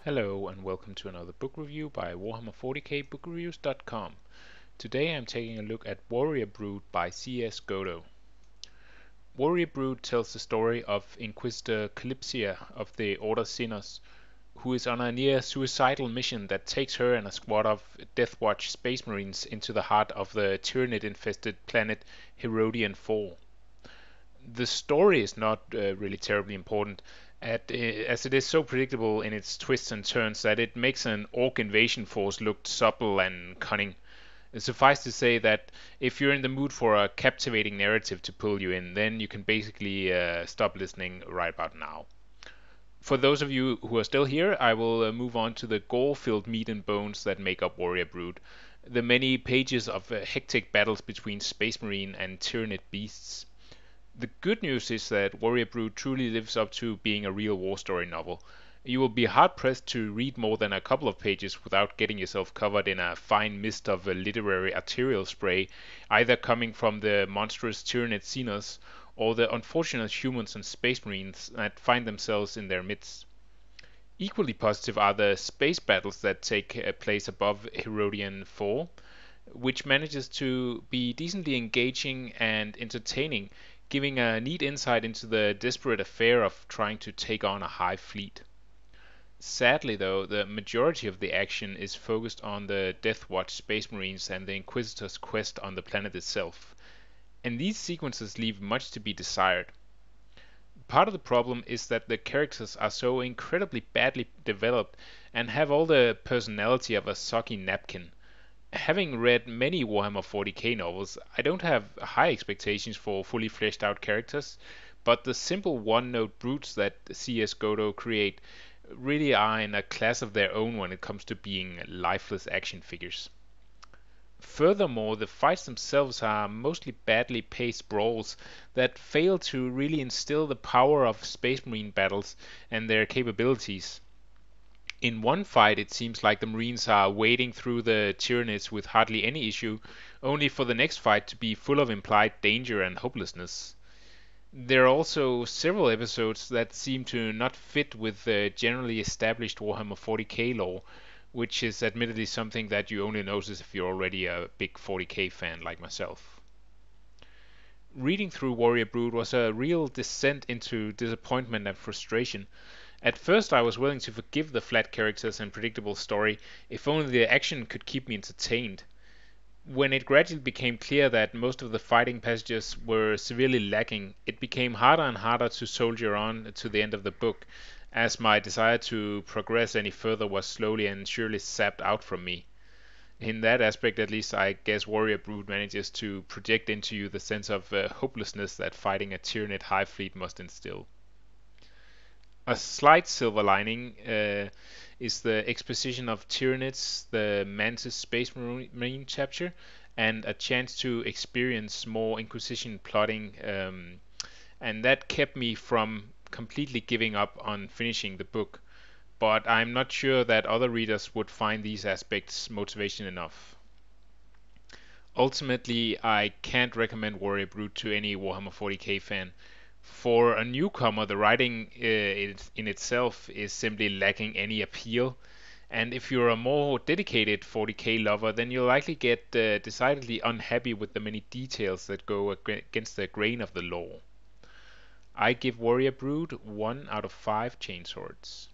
Hello and welcome to another book review by Warhammer 40k bookreviews.com. Today I'm taking a look at Warrior Brood by C.S. Godot. Warrior Brood tells the story of Inquisitor Calypsia of the Order Sinners, who is on a near suicidal mission that takes her and a squad of Deathwatch Space Marines into the heart of the Tyranid-infested planet Herodian 4. The story is not really terribly important, as it is so predictable in its twists and turns that it makes an orc invasion force look supple and cunning. Suffice to say that if you're in the mood for a captivating narrative to pull you in, then you can basically stop listening right about now. For those of you who are still here, I will move on to the gore-filled meat and bones that make up Warrior Brood. The many pages of hectic battles between Space Marine and Tyranid beasts. The good news is that Warrior Brood truly lives up to being a real war story novel. You will be hard pressed to read more than a couple of pages without getting yourself covered in a fine mist of literary arterial spray, either coming from the monstrous Tyranid Xenos or the unfortunate humans and space marines that find themselves in their midst. Equally positive are the space battles that take place above Herodian 4, which manages to be decently engaging and entertaining, giving a neat insight into the desperate affair of trying to take on a hive fleet. Sadly though, the majority of the action is focused on the Deathwatch Space Marines and the Inquisitor's quest on the planet itself, and these sequences leave much to be desired. Part of the problem is that the characters are so incredibly badly developed and have all the personality of a soggy napkin. Having read many Warhammer 40k novels, I don't have high expectations for fully fleshed out characters, but the simple one-note brutes that C.S. Godot create really are in a class of their own when it comes to being lifeless action figures. Furthermore, the fights themselves are mostly badly paced brawls that fail to really instill the power of Space Marine battles and their capabilities. In one fight, it seems like the Marines are wading through the Tyranids with hardly any issue, only for the next fight to be full of implied danger and hopelessness. There are also several episodes that seem to not fit with the generally established Warhammer 40k lore, which is admittedly something that you only notice if you're already a big 40k fan like myself. Reading through Warrior Brood was a real descent into disappointment and frustration. At first I was willing to forgive the flat characters and predictable story if only the action could keep me entertained. When it gradually became clear that most of the fighting passages were severely lacking, it became harder and harder to soldier on to the end of the book, as my desire to progress any further was slowly and surely sapped out from me. In that aspect at least, I guess Warrior Brood manages to project into you the sense of hopelessness that fighting a Tyranid hive fleet must instill. A slight silver lining is the exposition of Tyranids, the Mantis Space Marine chapter, and a chance to experience more Inquisition plotting, and that kept me from completely giving up on finishing the book. But I'm not sure that other readers would find these aspects motivation enough. Ultimately, I can't recommend Warrior Brood to any Warhammer 40k fan. For a newcomer, the writing in itself is simply lacking any appeal, and if you're a more dedicated 40k lover, then you'll likely get decidedly unhappy with the many details that go against the grain of the lore. I give Warrior Brood 1 out of 5 chainswords.